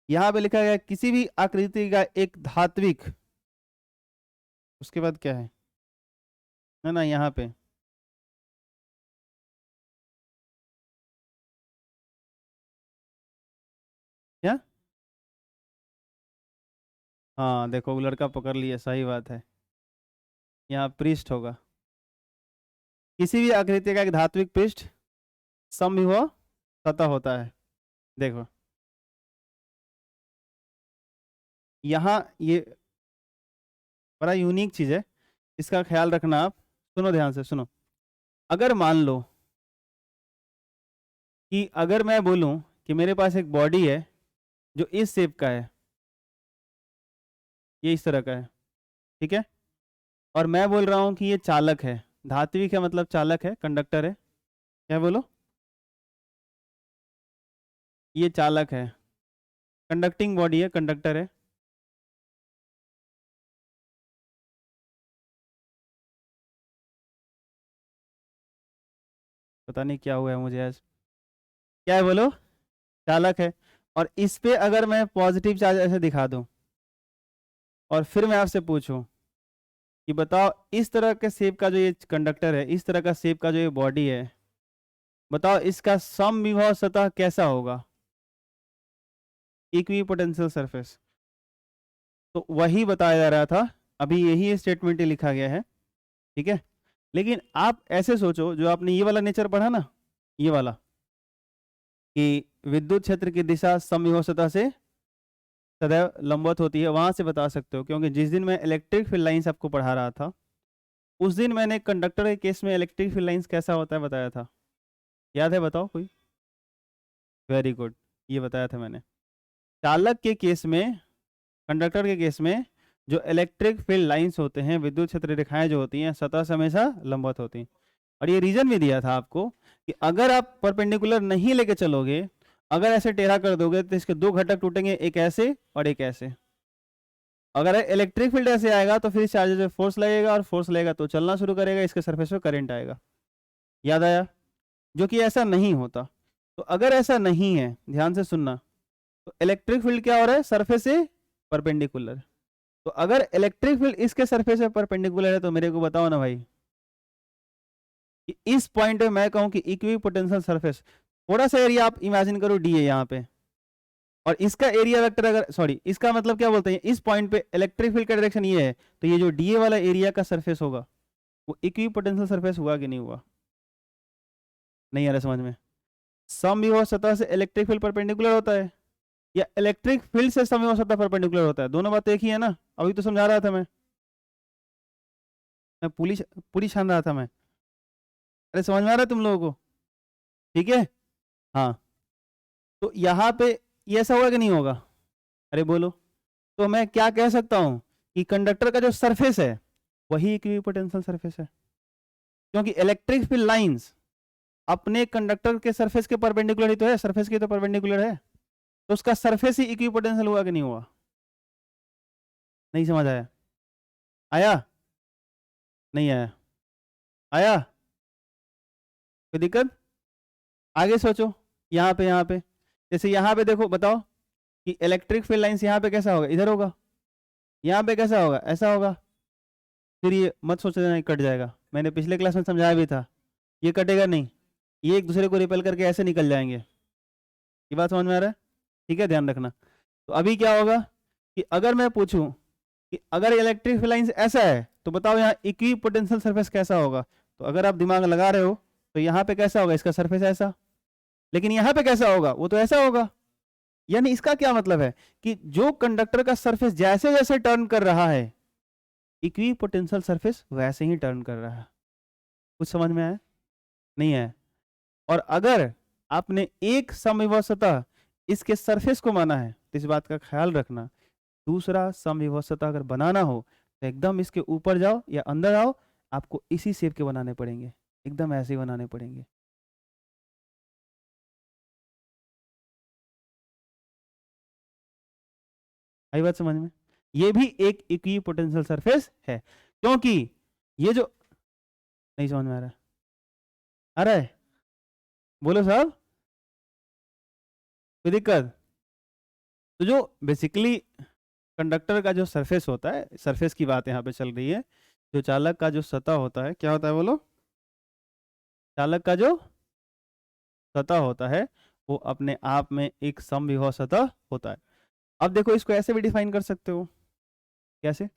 यहाँ पे लिखा गया किसी भी आकृति का एक धात्विक, उसके बाद क्या है ना यहाँ पे, क्या? हाँ देखो, लड़का पकड़ लिया, सही बात है, यहाँ पृष्ठ होगा। किसी भी आकृति का एक धात्विक पृष्ठ समविभव सतह होता है। देखो, यहाँ ये बड़ा यूनिक चीज है, इसका ख्याल रखना आप। सुनो ध्यान से सुनो। अगर मान लो कि अगर मैं बोलूं कि मेरे पास एक बॉडी है जो इस शेप का है, ये इस तरह का है, ठीक है, और मैं बोल रहा हूं कि ये चालक है, धात्विक है मतलब चालक है, कंडक्टर है, क्या बोलो, ये चालक है, कंडक्टिंग बॉडी है, कंडक्टर है। पता नहीं क्या हुआ है मुझे आज, क्या है बोलो, चालक है। और इस पे अगर मैं पॉजिटिव चार्ज ऐसे दिखा दूं और फिर मैं आपसे पूछूं कि बताओ इस तरह के शेप का जो ये कंडक्टर है, इस तरह का शेप का जो ये बॉडी है, बताओ इसका समविभव सतह कैसा होगा, इक्वी पोटेंशियल सरफेस। तो वही बताया जा रहा था, अभी यही स्टेटमेंट लिखा गया है, ठीक है। लेकिन आप ऐसे सोचो, जो आपने ये वाला नेचर पढ़ा ना, ये वाला, कि विद्युत क्षेत्र की दिशा समविभव सतह से सदैव लंबवत होती है, वहां से बता सकते हो, क्योंकि जिस दिन मैं इलेक्ट्रिक फील्ड लाइंस आपको पढ़ा रहा था, उस दिन मैंने कंडक्टर के केस में इलेक्ट्रिक फील्ड लाइंस कैसा होता है बताया था, याद है, बताओ कोई। वेरी गुड, ये बताया था मैंने। चालक के केस में, कंडक्टर के केस में जो इलेक्ट्रिक फील्ड लाइंस होते हैं, विद्युत क्षेत्र रेखाएं जो होती हैं, सतह से हमेशा लंबवत होती हैं। और ये रीजन भी दिया था आपको कि अगर आप परपेंडिकुलर नहीं लेके चलोगे, अगर ऐसे टेढ़ा कर दोगे तो इसके दो घटक टूटेंगे, एक ऐसे और एक ऐसे। अगर इलेक्ट्रिक फील्ड ऐसे आएगा तो फिर चार्जेस पे फोर्स लगेगा, और फोर्स लगेगा तो चलना शुरू करेगा, इसके सरफेस पे करंट आएगा। याद आया, जो कि ऐसा नहीं होता। तो अगर ऐसा नहीं है, ध्यान से सुनना, तो इलेक्ट्रिक फील्ड क्या हो रहा है, सरफेस से परपेंडिकुलर। तो अगर इलेक्ट्रिक फील्ड इसके सरफेस पे परपेंडिकुलर है, तो मेरे को बताओ ना भाई कि इस पॉइंट पे मैं कहूं कि इक्वी पोटेंशियल सरफेस, थोड़ा सा एरिया आप इमेजिन करो, डी है यहाँ पे, और इसका एरिया वेक्टर, अगर सॉरी इसका मतलब क्या बोलते हैं, इस पॉइंट पे इलेक्ट्रिक फील्ड का डायरेक्शन ये है, तो ये जो डी वाला एरिया का सरफेस होगा, वो इक्वी पोटेंशियल सरफेस हुआ कि नहीं हुआ। नहीं आ रहा समझ में। समविभव सतह से इलेक्ट्रिक फील्ड परपेंडिकुलर होता है, या इलेक्ट्रिक फील्ड से समविभव सतह परपेंडिकुलर होता है, दोनों बात एक ही है ना। अभी तो समझा रहा था मैं पूरी पूरी छान रहा था मैं। अरे समझ में आ रहा है तुम लोगों को, ठीक है। हाँ, तो यहाँ पे ये ऐसा होगा कि नहीं होगा, अरे बोलो। तो मैं क्या कह सकता हूँ कि कंडक्टर का जो सरफेस है वही इक्विपोटेंशियल सरफेस है, क्योंकि इलेक्ट्रिक फील्ड लाइंस अपने कंडक्टर के सरफेस के परपेंडिकुलर ही तो है, सरफेस के तो परपेंडिकुलर है, तो उसका सरफेस ही इक्विपोटेंशियल हुआ कि नहीं हुआ। नहीं समझ आया, आया नहीं आया, आया कोई दिक्कत। आगे सोचो, यहाँ पे जैसे यहाँ पे देखो, बताओ कि इलेक्ट्रिक फील्ड लाइंस यहाँ पे कैसा होगा, इधर होगा, यहाँ पे कैसा होगा, ऐसा होगा। फिर ये मत सोच देना कट जाएगा, मैंने पिछले क्लास में समझाया भी था, ये कटेगा नहीं, ये एक दूसरे को रिपेल करके ऐसे निकल जाएंगे। ये बात समझ में आ रहा है, ठीक है, ध्यान रखना। तो अभी क्या होगा कि अगर मैं पूछूं कि अगर इलेक्ट्रिक फील्ड लाइंस ऐसा है, तो बताओ यहाँ इक्वी पोटेंशियल सरफेस कैसा होगा। तो अगर आप दिमाग लगा रहे हो तो यहाँ पे कैसा होगा, इसका सरफेस ऐसा, लेकिन यहाँ पे कैसा होगा, वो तो ऐसा होगा। यानी इसका क्या मतलब है कि जो कंडक्टर का सरफेस जैसे जैसे टर्न कर रहा है, इक्वी पोटेंशियल सरफेस वैसे ही टर्न कर रहा है। कुछ समझ में आया, नहीं है। और अगर आपने एक समविभव सतह इसके सरफेस को माना है, तो इस बात का ख्याल रखना, दूसरा समविभव सतह अगर बनाना हो तो एकदम इसके ऊपर जाओ या अंदर आओ, आपको इसी शेप के बनाने पड़ेंगे, एकदम ऐसे ही बनाने पड़ेंगे। आई बात समझ में। ये भी एक इक्वी पोटेंशियल सरफेस है, क्योंकि ये जो, नहीं समझ में आ रहा है, आ रहा है, बोलो साहब, कोई दिक्कत। तो जो बेसिकली कंडक्टर का जो सरफेस होता है, सरफेस की बात यहाँ पे चल रही है, जो चालक का जो सतह होता है, क्या होता है बोलो, चालक का जो सतह होता है वो अपने आप में एक समविभव सतह होता है। अब देखो, इसको ऐसे भी डिफाइन कर सकते हो, कैसे,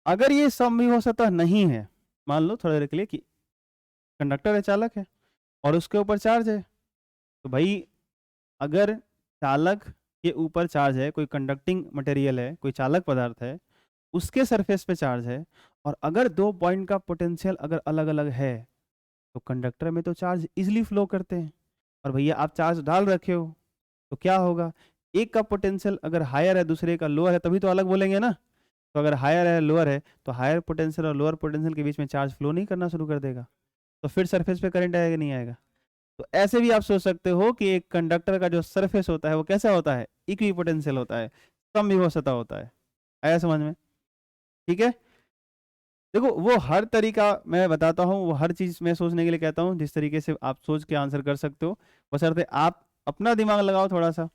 अगर ये समविभव सतह नहीं है, मान लो थोड़ी देर के लिए कि कंडक्टर है, चालक है, और उसके ऊपर चार्ज है, तो भाई अगर चालक के ऊपर चार्ज है, कोई कंडक्टिंग मटेरियल है, कोई चालक पदार्थ है, उसके सरफेस पे चार्ज है, और अगर 2 पॉइंट का पोटेंशियल अगर अलग अलग है तो कंडक्टर में तो चार्ज इजिली फ्लो करते हैं। और भैया आप चार्ज डाल रखे हो तो क्या होगा, एक का पोटेंशियल अगर हायर है दूसरे का लोअर है तभी तो अलग बोलेंगे ना। तो अगर हायर है लोअर है तो हायर पोटेंशियल और लोअर पोटेंशियल के बीच में चार्ज फ्लो नहीं करना शुरू कर देगा, तो फिर सरफेस पे करंट आएगा नहीं आएगा। तो ऐसे भी आप सोच सकते हो कि एक कंडक्टर का जो सरफेस होता है वो कैसा होता है, इक्वी पोटेंशियल होता है, समविभव सतह होता है। आया समझ में? ठीक है। देखो वो हर तरीका मैं बताता हूँ, वो हर चीज मैं सोचने के लिए कहता हूँ जिस तरीके से आप सोच के आंसर कर सकते हो, बशर्ते आप अपना दिमाग लगाओ थोड़ा सा।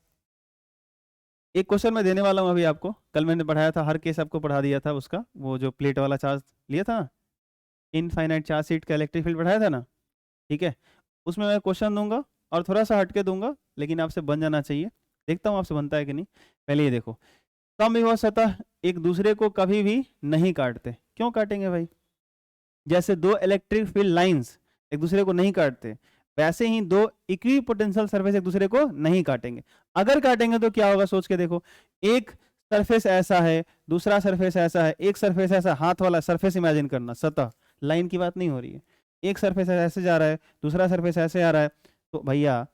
एक क्वेश्चन मैं देने वाला हूँ अभी आपको, कल मैंने पढ़ाया था, हर केस आपको पढ़ा दिया था उसका, वो जो प्लेट वाला चार्ज लिया था, इनफाइनाइट चार्ज शीट का इलेक्ट्रिक फील्ड पढ़ाया था ना, ठीक है। उसमें मैं क्वेश्चन दूंगा और थोड़ा सा हटके दूंगा, लेकिन आपसे बन जाना चाहिए। देखता हूँ आपसे बनता है कि नहीं। पहले ये देखो, समविभव सतह एक दूसरे को कभी भी नहीं काटते। क्यों काटेंगे भाई? जैसे दो इलेक्ट्रिक फील्ड लाइंस एक दूसरे को नहीं काटते, वैसे ही दो इक्वी पोटेंशियल सरफेस एक दूसरे को नहीं काटेंगे। अगर काटेंगे तो क्या होगा, सोच के देखो, एक सरफेस ऐसा है, दूसरा सरफेस ऐसा है, एक सरफेस ऐसा, हाथ वाला सरफेस इमेजिन करना, सतह, लाइन की बात नहीं हो रही है। एक सरफेस ऐसे जा रहा है, दूसरा सरफेस ऐसे आ रहा है, तो भैया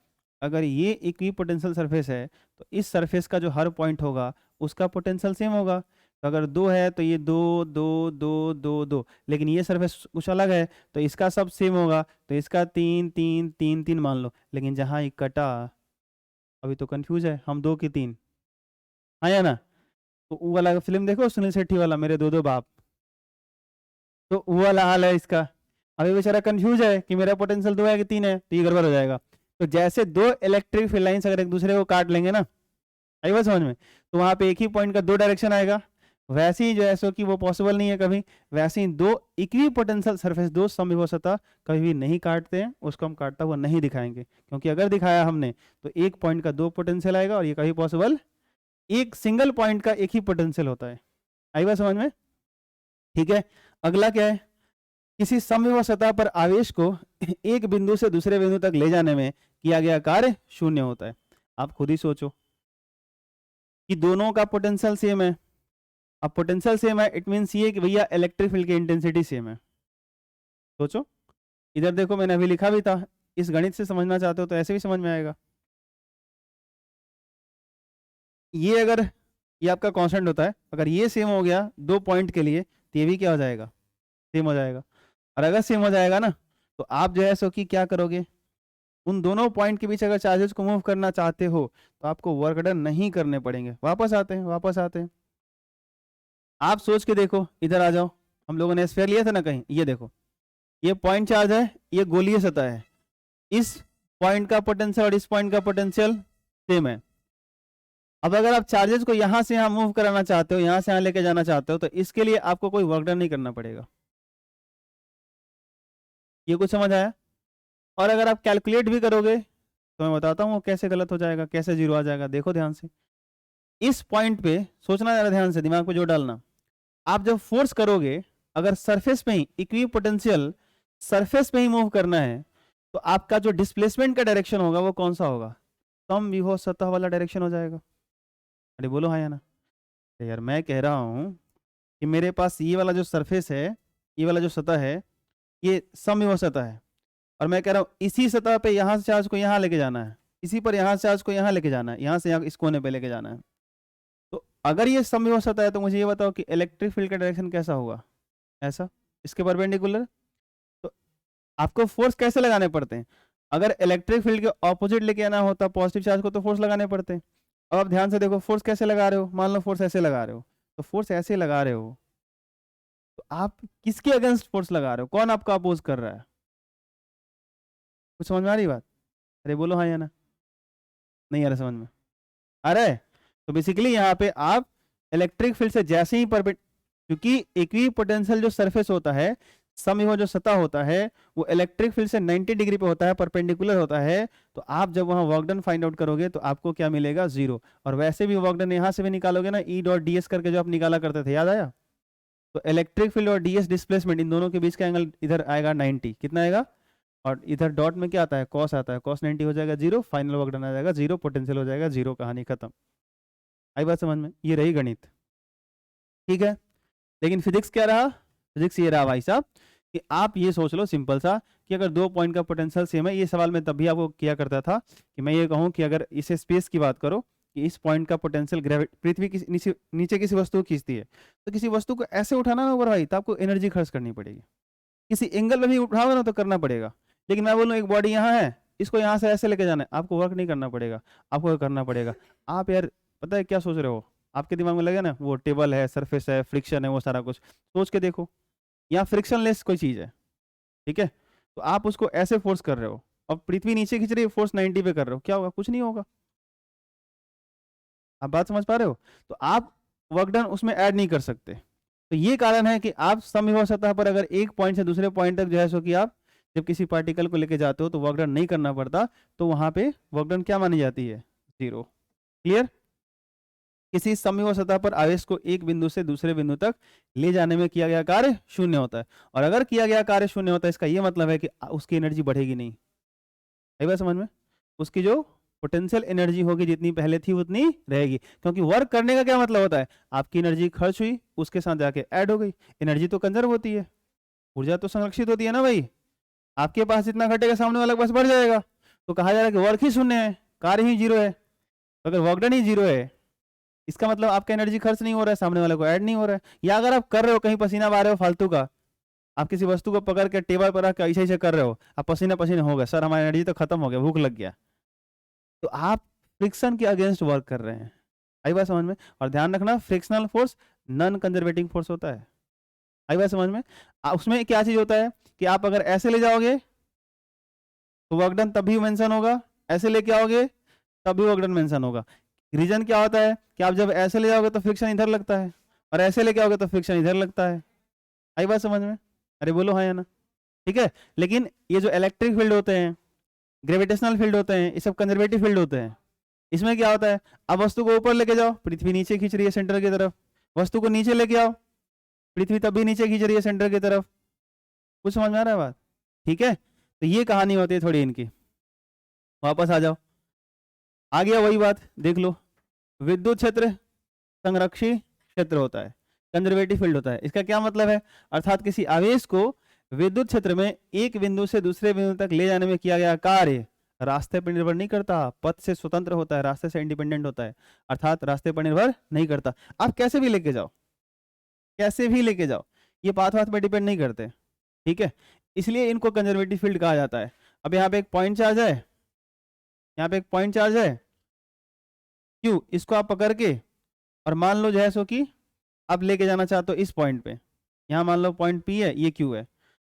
अगर ये इक्वी पोटेंशियल सरफेस है तो इस सरफेस का जो हर पॉइंट होगा उसका पोटेंशियल सेम होगा। तो अगर दो है तो ये दो दो दो दो दो, लेकिन ये सरफेस कुछ अलग है तो इसका सब सेम होगा, तो इसका तीन तीन तीन तीन मान लो। लेकिन जहाँ ये कटा, अभी तो कंफ्यूज है, हम दो की तीन, हाँ या ना? तो वो वाला फिल्म देखो सुनील शेट्टी वाला, मेरे दो दो बाप, तो वो वाला हाल है इसका। अभी बेचारा कंफ्यूज है कि मेरा पोटेंशियल दो है कि तीन है, तो ये गड़बड़ हो जाएगा। तो जैसे दो इलेक्ट्रिक फील्ड लाइंस अगर एक दूसरे को काट लेंगे ना, आई बात समझ में, तो वहां पे एक ही पॉइंट का दो डायरेक्शन आएगा। वैसे ही जो है सो कि वो पॉसिबल नहीं है कभी, वैसे ही दो इक्वी पोटेंशियल सरफेस, दो समविभव सतह कभी भी नहीं काटते हैं, उसको हम काटता हुआ नहीं दिखाएंगे, क्योंकि अगर दिखाया हमने तो एक पॉइंट का दो पोटेंशियल आएगा और ये कभी पॉसिबल, एक सिंगल पॉइंट का एक ही पोटेंशियल होता है। आई बात समझ में? ठीक है। अगला क्या है, किसी समविभव सतह पर आवेश को एक बिंदु से दूसरे बिंदु तक ले जाने में किया गया कार्य शून्य होता है। आप खुद ही सोचो कि दोनों का पोटेंशियल सेम है। अब पोटेंशियल सेम है इट मीन्स ये कि भैया इलेक्ट्रिक फील्ड की इंटेंसिटी सेम है। सोचो, इधर देखो मैंने अभी लिखा भी था, इस गणित से समझना चाहते हो तो ऐसे भी समझ में आएगा। ये अगर ये आपका कांस्टेंट होता है, अगर ये सेम हो गया दो पॉइंट के लिए तो ये भी क्या हो जाएगा, सेम हो जाएगा। और अगर सेम हो जाएगा ना तो आप जो है सो कि क्या करोगे, उन दोनों पॉइंट के बीच अगर चार्जेस को मूव करना चाहते हो तो आपको वर्क डन नहीं करने पड़ेंगे। वापस आते हैं, वापस आते हैं, आप सोच के देखो, इधर आ जाओ। हम लोगों ने स्फीयर लिया था ना कहीं, ये देखो, ये पॉइंट चार्ज है, ये गोलीय सतह है, इस पॉइंट का पोटेंशियल और इस पॉइंट का पोटेंशियल सेम है। अब अगर आप चार्जेस को यहां से यहां मूव कराना चाहते हो, यहां से यहां लेके जाना चाहते हो, तो इसके लिए आपको कोई वर्क डन नहीं करना पड़ेगा। ये कुछ समझ आया? और अगर आप कैलकुलेट भी करोगे तो मैं बताता हूँ कैसे गलत हो जाएगा, कैसे जीरो आ जाएगा। देखो ध्यान से, इस पॉइंट पे सोचना जरा ध्यान से, दिमाग पे जोर डालना। आप जब फोर्स करोगे, अगर सरफेस पे ही इक्वी पोटेंशियल सरफेस पे ही मूव करना है, तो आपका जो डिस्प्लेसमेंट का डायरेक्शन होगा वो कौन सा होगा, समविभव सतह वाला डायरेक्शन हो जाएगा। अरे बोलो हाँ या ना? यार मैं कह रहा हूँ कि मेरे पास ये वाला जो सरफेस है, ये वाला जो सतह है, ये समविभव सतह है, और मैं कह रहा हूँ इसी सतह पे यहाँ से चार्ज को यहाँ लेके जाना है, इसी पर यहाँ से चार्ज को यहाँ लेके जाना है, यहाँ से यहाँ इस कोने पे लेके जाना है। तो अगर ये समविभव सतह है तो मुझे ये बताओ कि इलेक्ट्रिक फील्ड का डायरेक्शन कैसा होगा, ऐसा, इसके परपेंडिकुलर। तो आपको फोर्स कैसे लगाने पड़ते हैं, अगर इलेक्ट्रिक फील्ड के ऑपोजिट लेके आना होता पॉजिटिव चार्ज को तो फोर्स लगाने पड़ते हैं। अब आप ध्यान से देखो, फोर्स कैसे लगा रहे हो, मान लो फोर्स ऐसे लगा रहे हो, तो फोर्स ऐसे लगा रहे हो तो आप किसके अगेंस्ट फोर्स लगा रहे हो, कौन आपको अपोज कर रहा है? कुछ समझ में आ रही बात? अरे बोलो हाँ या ना? नहीं आ रहा समझ में? आ रहा है? तो बेसिकली यहाँ पे आप इलेक्ट्रिक फील्ड से जैसे ही क्योंकि इक्वी पोटेंशियल जो सरफेस होता है, समविभव जो सतह होता है, वो इलेक्ट्रिक फील्ड से 90 डिग्री पे होता है, परपेंडिकुलर होता है। तो आप जब वहां वर्क डन फाइंड आउट करोगे तो आपको क्या मिलेगा, जीरो। और वैसे भी वर्क डन यहाँ से भी निकालोगे ना, ई डॉट डी एस करके जो आप निकाला करते थे, याद आया? तो इलेक्ट्रिक फील्ड और डी एस डिस्प्लेसमेंट, इन दोनों के बीच का एंगल इधर आएगा 90, कितना आएगा, और इधर डॉट में क्या आता है, कॉस आता है, कॉस 90 हो जाएगा जीरो, फाइनल वर्क डन आ जाएगा जीरो, पोटेंशियल हो जाएगा जीरो, कहानी खत्म। आई बात समझ में? ये रही गणित, ठीक है। लेकिन फिजिक्स क्या रहा? फिजिक्स ये रहा भाई साहब कि आप ये सोच लो सिंपल सा कि अगर 2 पॉइंट का पोटेंशियल सेम है, ये सवाल मैं तब भी आपको किया करता था कि मैं ये कहूँ कि अगर इसे स्पेस की बात करो कि इस पॉइंट का पोटेंशियल ग्रेविटी पृथ्वी की नीचे किसी वस्तु को खींचती है, तो किसी वस्तु को ऐसे उठाना ना ऊपर भाई, तो आपको एनर्जी खर्च करनी पड़ेगी। किसी एंगल में भी उठाओगे ना तो करना पड़ेगा। लेकिन मैं बोलूँ एक बॉडी यहाँ है, इसको यहाँ से ऐसे लेके जाना है, आपको वर्क नहीं करना पड़ेगा, आपको करना पड़ेगा। आप यार पता है क्या सोच रहे हो? आपके दिमाग में लगे ना वो टेबल है, सरफेस है, फ्रिक्शन है, वो सारा कुछ सोच के देखो, यहाँ फ्रिक्शनलेस कोई चीज़ है, ठीक है। तो आप उसको ऐसे फोर्स कर रहे हो, अब पृथ्वी नीचे खींच रही है, फोर्स 90 पे कर रहे हो, क्या होगा? कुछ नहीं होगा। आप बात समझ पा रहे हो? तो आप वर्क डन उसमें ऐड नहीं कर सकते। तो ये कारण है कि आप समविभव सतह पर अगर एक पॉइंट से दूसरे पॉइंट तक जो है सो कि आप जब किसी पार्टिकल को लेके जाते हो तो वर्क डन नहीं करना पड़ता, तो वहां पे वर्क डन क्या मानी जाती है? 0। क्लियर? किसी समविभव सतह पर आवेश को एक बिंदु से दूसरे बिंदु तक ले जाने में किया गया कार्य शून्य होता है, और अगर किया गया कार्य शून्य होता है इसका यह मतलब है कि उसकी एनर्जी बढ़ेगी नहीं। आई बात समझ में? उसकी जो पोटेंशियल एनर्जी होगी जितनी पहले थी उतनी रहेगी, क्योंकि वर्क करने का क्या मतलब होता है? आपकी एनर्जी खर्च हुई, उसके साथ जाके ऐड हो गई। एनर्जी तो कंजर्व होती है, ऊर्जा तो संरक्षित होती है ना भाई। आपके पास जितना घटेगा सामने वाला के पास बढ़ जाएगा, तो कहा जा रहा है कि वर्क ही शून्य है, कार्य ही 0 है। तो अगर वर्क डन ही 0 है, इसका मतलब आपका एनर्जी खर्च नहीं हो रहा है, सामने वाले को ऐड नहीं हो रहा है। या अगर आप कर रहे हो कहीं पसीना बहा रहे हो फालतू का, आप किसी वस्तु को पकड़ के टेबल पर रख के ऐसे ऐसे कर रहे हो, आप पसीना पसीना हो गए, सर हमारी एनर्जी तो खत्म हो गया, भूख लग गया, तो आप फ्रिक्शन के अगेंस्ट वर्क कर रहे हैं। आई बात समझ में? और ध्यान रखना फ्रिक्शनल फोर्स नॉन कंजर्वेटिंग फोर्स होता है। आई बात समझ में? उसमें क्या चीज होता है कि आप अगर ऐसे ले जाओगे तो वर्क डन तभी मेंशन होगा, ऐसे लेके आओगे तब भी वर्क डन मेंशन होगा। रीजन क्या होता है कि आप जब ऐसे ले जाओगे तो फ्रिक्शन इधर लगता है, और ऐसे लेके आओगे तो फ्रिक्शन इधर लगता है। आई बात समझ में? अरे बोलो हाँ या ना? ठीक है। लेकिन ये जो इलेक्ट्रिक फील्ड होते हैं, ग्रेविटेशनल फील्ड होते हैं, ये सब कंजर्वेटिव फील्ड होते हैं। इसमें क्या होता है, अब वस्तु को ऊपर लेके जाओ, पृथ्वी नीचे खींच रही है सेंटर की तरफ, वस्तु को नीचे लेके आओ, पृथ्वी तब भी नीचे खींच रही है सेंटर की तरफ। कुछ समझ में आ रहा है बात? ठीक है। तो ये कहानी होती है थोड़ी इनकी। वापस आ जाओ, आ गया वही बात, देख लो। विद्युत क्षेत्र संरक्षी क्षेत्र होता है, कंजर्वेटिव फील्ड होता है। इसका क्या मतलब है? अर्थात किसी आवेश को विद्युत क्षेत्र में एक बिंदु से दूसरे बिंदु तक ले जाने में किया गया कार्य रास्ते पर निर्भर नहीं करता, पथ से स्वतंत्र होता है, रास्ते से इंडिपेंडेंट होता है, अर्थात रास्ते पर निर्भर नहीं करता। आप कैसे भी लेके जाओ, कैसे भी लेके जाओ, ये पाथ वाथ पर डिपेंड नहीं करते, ठीक है। इसलिए इनको कंजर्वेटिव फील्ड कहा जाता है। अब यहाँ पे एक पॉइंट चार्ज है, यहाँ पे एक पॉइंट चार्ज है क्यों, इसको आप पकड़ के और मान लो जो है सो कि अब लेके जाना चाहते हो इस पॉइंट पे, यहाँ मान लो पॉइंट पी है, ये क्यू है।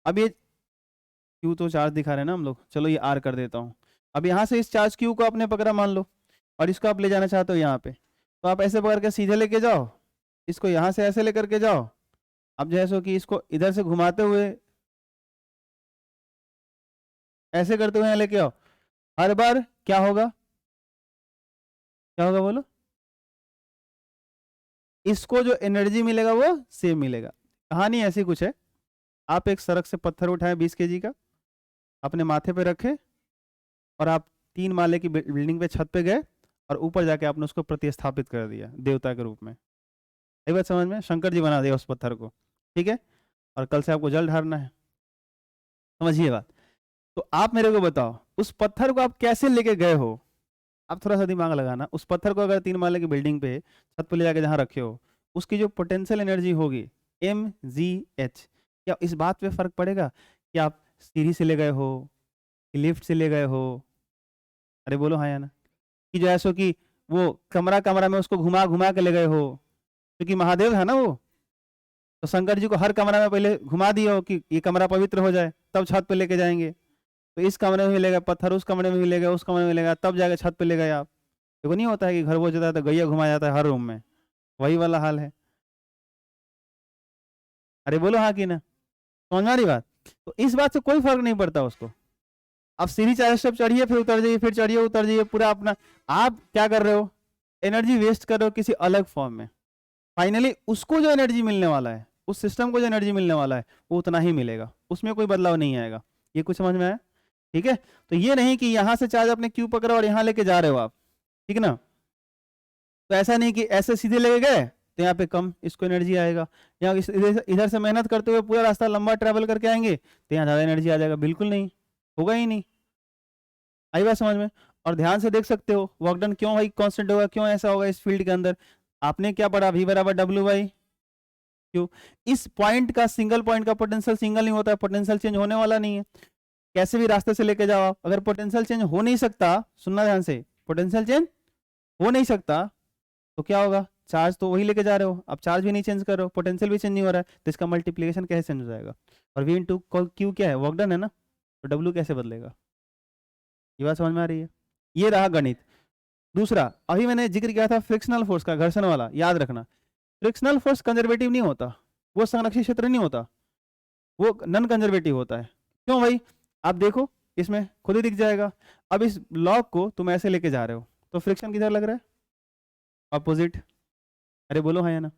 अब ये क्यू तो चार्ज दिखा रहे हैं ना हम लोग, चलो ये आर कर देता हूँ। अब यहाँ से इस चार्ज क्यू को आपने पकड़ा मान लो, और इसको आप ले जाना चाहते हो यहाँ पे, तो आप ऐसे पकड़ के सीधे लेके जाओ, इसको यहाँ से ऐसे लेकर के जाओ। अब जो है सो कि इसको इधर से घुमाते हुए ऐसे करते हुए यहाँ लेके आओ, हर बार क्या होगा, क्या होगा बोलो? इसको जो एनर्जी मिलेगा वो सेम मिलेगा। कहानी ऐसी कुछ है, आप एक सड़क से पत्थर उठाए 20 kg का, अपने माथे पे रखे, और आप 3 माले की बिल्डिंग पे छत पे गए, और ऊपर जाके आपने उसको प्रतिस्थापित कर दिया देवता के रूप में। ये बात समझ में? शंकर जी बना दिया उस पत्थर को, ठीक है। और कल से आपको जल ढारना है, समझिए बात। तो आप मेरे को बताओ उस पत्थर को आप कैसे लेके गए हो? आप थोड़ा सा दिमाग लगाना। उस पत्थर को अगर 3 माले की बिल्डिंग पे छत पे ले जाके जहाँ रखे हो, उसकी जो पोटेंशियल एनर्जी होगी mgh, क्या इस बात पे फर्क पड़ेगा कि आप सीढ़ी से ले गए हो कि लिफ्ट से ले गए हो? अरे बोलो हाँ या ना? कि जो है सो कि वो कमरा कमरा में उसको घुमा घुमा के ले गए हो, क्योंकि महादेव है ना वो, तो शंकर जी को हर कमरा में पहले घुमा दिया हो कि ये कमरा पवित्र हो जाए, तब छत पे लेके जाएंगे। तो इस कमरे में मिलेगा पत्थर, उस कमरे में मिलेगा, उस कमरे में मिलेगा, तब जाकर छत पे ले गए आप। देखो नहीं होता है कि घर वो जाता है तो गैया घुमाया जाता है हर रूम में, वही वाला हाल है। अरे बोलो हाँ कि ना? समझ में आ रही बात? तो इस बात से कोई फर्क नहीं पड़ता उसको। आप सीढ़ी 4 स्टेप चढ़िए, फिर उतर जाइए, फिर चढ़िए उतर जाइए, पूरा अपना आप क्या कर रहे हो, एनर्जी वेस्ट कर रहे हो किसी अलग फॉर्म में। फाइनली उसको जो एनर्जी मिलने वाला है, उस सिस्टम को जो एनर्जी मिलने वाला है वो उतना ही मिलेगा, उसमें कोई बदलाव नहीं आएगा। ये कुछ समझ में आया? ठीक है। तो ये नहीं कि यहां से चार्ज अपने क्यू पकड़ो और यहां लेके जा रहे हो आप, ठीक है ना। तो ऐसा नहीं कि ऐसे सीधे लेके गए तो यहाँ पे कम इसको एनर्जी आएगा, यहाँ इधर से मेहनत करते हुए पूरा रास्ता लंबा ट्रैवल करके आएंगे तो यहाँ ज़्यादा एनर्जी आ जाएगा, बिल्कुल नहीं, होगा ही नहीं। आई बात समझ में? और ध्यान से देख सकते हो वर्क डन क्यों भाई कांस्टेंट होगा, क्यों ऐसा होगा इस फील्ड के अंदर? आपने क्या पढ़ा, V बराबर W बाई क्यू। इस पॉइंट का, सिंगल पॉइंट का पोटेंशियल सिंगल नहीं होता है, पोटेंशियल चेंज होने वाला नहीं है। कैसे भी रास्ते से लेके जाओ आप, अगर पोटेंशियल चेंज हो नहीं सकता, सुनना ध्यान से, पोटेंशियल चेंज हो नहीं सकता तो क्या होगा? चार्ज तो वही लेके जा रहे हो, अब चार्ज भी नहीं चेंज कर रहे हो, पोटेंशियल भी चेंज नहीं हो रहा है, तो इसका मल्टीप्लीकेशन कैसे चेंज हो जाएगा? और V इंटू क्यू क्या है, वर्क डन है ना, तो W कैसे बदलेगा? ये बात समझ में आ रही है? ये रहा गणित। दूसरा, अभी मैंने जिक्र किया था फ्रिक्शनल फोर्स का, घर्षण वाला, याद रखना। फ्रिक्शनल फोर्स कंजर्वेटिव नहीं होता, वो संरक्षित क्षेत्र नहीं होता, वो नॉन कंजर्वेटिव होता है। क्यों भाई? आप देखो, इसमें खुद ही दिख जाएगा। अब इस लॉग को तुम ऐसे लेके जा रहे हो तो फ्रिक्शन किधर लग रहा है? अपोजिट। अरे बोलो हाँ या ना?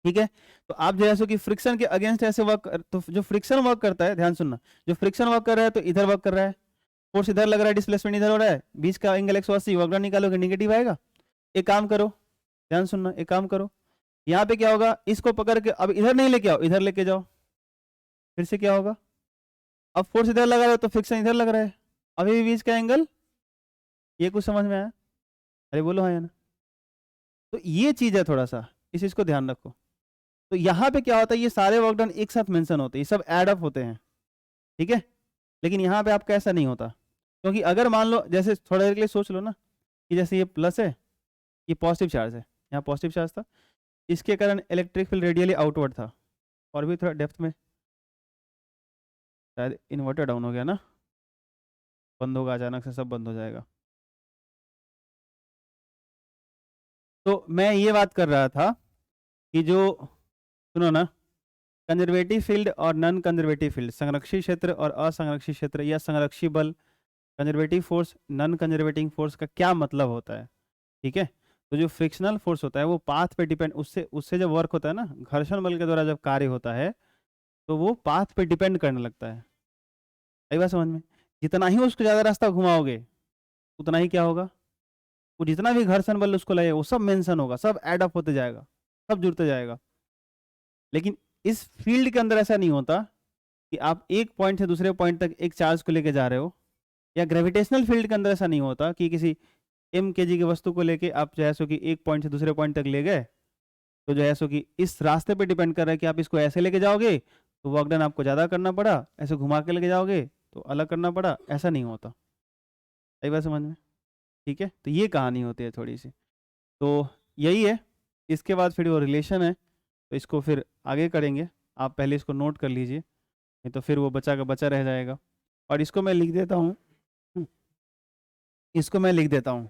ठीक है, तो आप जैसे कि फ्रिक्शन के अगेंस्ट ऐसे वर्क, तो जो फ्रिक्शन वर्क करता है, ध्यान सुनना, जो फ्रिक्शन वर्क कर रहा है तो इधर वर्क कर रहा है, फोर्स इधर लग रहा है, डिस्प्लेसमेंट इधर हो रहा है, बीच का एंगल 180, वर्क डन निकालोगे नेगेटिव आएगा। एक काम करो, ध्यान सुनना, एक काम करो, यहाँ पे क्या होगा, इसको पकड़ के अब इधर नहीं लेके आओ, इधर लेके जाओ, फिर से क्या होगा? अब फोर्स इधर लगा रहा है तो फ्रिक्शन इधर लग रहा है, अभी भी बीच का एंगल, ये कुछ समझ में आया? अरे बोलो हाँ या ना? तो ये चीज है, थोड़ा सा इस चीज को ध्यान रखो। तो यहाँ पे क्या होता है, ये सारे वर्क डन एक साथ मेंशन होते हैं, ये सब एड अप होते हैं, ठीक है। लेकिन यहाँ पे आपका ऐसा नहीं होता, क्योंकि अगर मान लो, जैसे थोड़ा देर के लिए सोच लो ना, कि जैसे ये प्लस है, ये पॉजिटिव चार्ज है, यहाँ पॉजिटिव चार्ज था, इसके कारण इलेक्ट्रिक फील्ड रेडियली आउटवर्ड था, और भी थोड़ा डेप्थ में, शायद इन्वर्टर डाउन हो गया ना, बंद होगा अचानक से, सब बंद हो जाएगा। तो मैं ये बात कर रहा था कि जो, सुनो ना, कंजर्वेटिव फील्ड और नॉन कंजर्वेटिव फील्ड, संरक्षित क्षेत्र और असंरक्षित क्षेत्र, या संरक्षी बल, कंजर्वेटिव फोर्स, नॉन कंजर्वेटिंग फोर्स का क्या मतलब होता है, ठीक है। तो जो फ्रिक्शनल फोर्स होता है वो पाथ पे डिपेंड, उससे उससे जब वर्क होता है ना, घर्षण बल के द्वारा जब कार्य होता है, तो वो पाथ पे डिपेंड करने लगता है। सही बात समझ में? जितना ही उसको ज्यादा रास्ता घुमाओगे उतना ही क्या होगा, वो जितना भी घर्षण बल उसको लगेगा वो सब मेंशन होगा, सब एड अप होते जाएगा, सब जुड़ते जाएगा। लेकिन इस फील्ड के अंदर ऐसा नहीं होता कि आप एक पॉइंट से दूसरे पॉइंट तक एक चार्ज को लेके जा रहे हो, या ग्रेविटेशनल फील्ड के अंदर ऐसा नहीं होता कि किसी m kg की वस्तु को लेके आप जो है सो कि एक पॉइंट से दूसरे पॉइंट तक ले गए, तो जो है सो कि इस रास्ते पे डिपेंड कर रहा है कि आप इसको ऐसे लेके जाओगे तो वर्क डन आपको ज़्यादा करना पड़ा, ऐसे घुमा के लेके जाओगे तो अलग करना पड़ा, ऐसा नहीं होता। सही बात समझ में? ठीक है, तो ये कहानी होती है थोड़ी सी, तो यही है। इसके बाद फिर वो रिलेशन है, तो इसको फिर आगे करेंगे, आप पहले इसको नोट कर लीजिए, नहीं तो फिर वो बचा का बचा रह जाएगा। और इसको मैं लिख देता हूँ, इसको मैं लिख देता हूँ,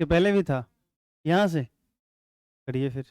कि पहले भी था, यहाँ से करिए फिर।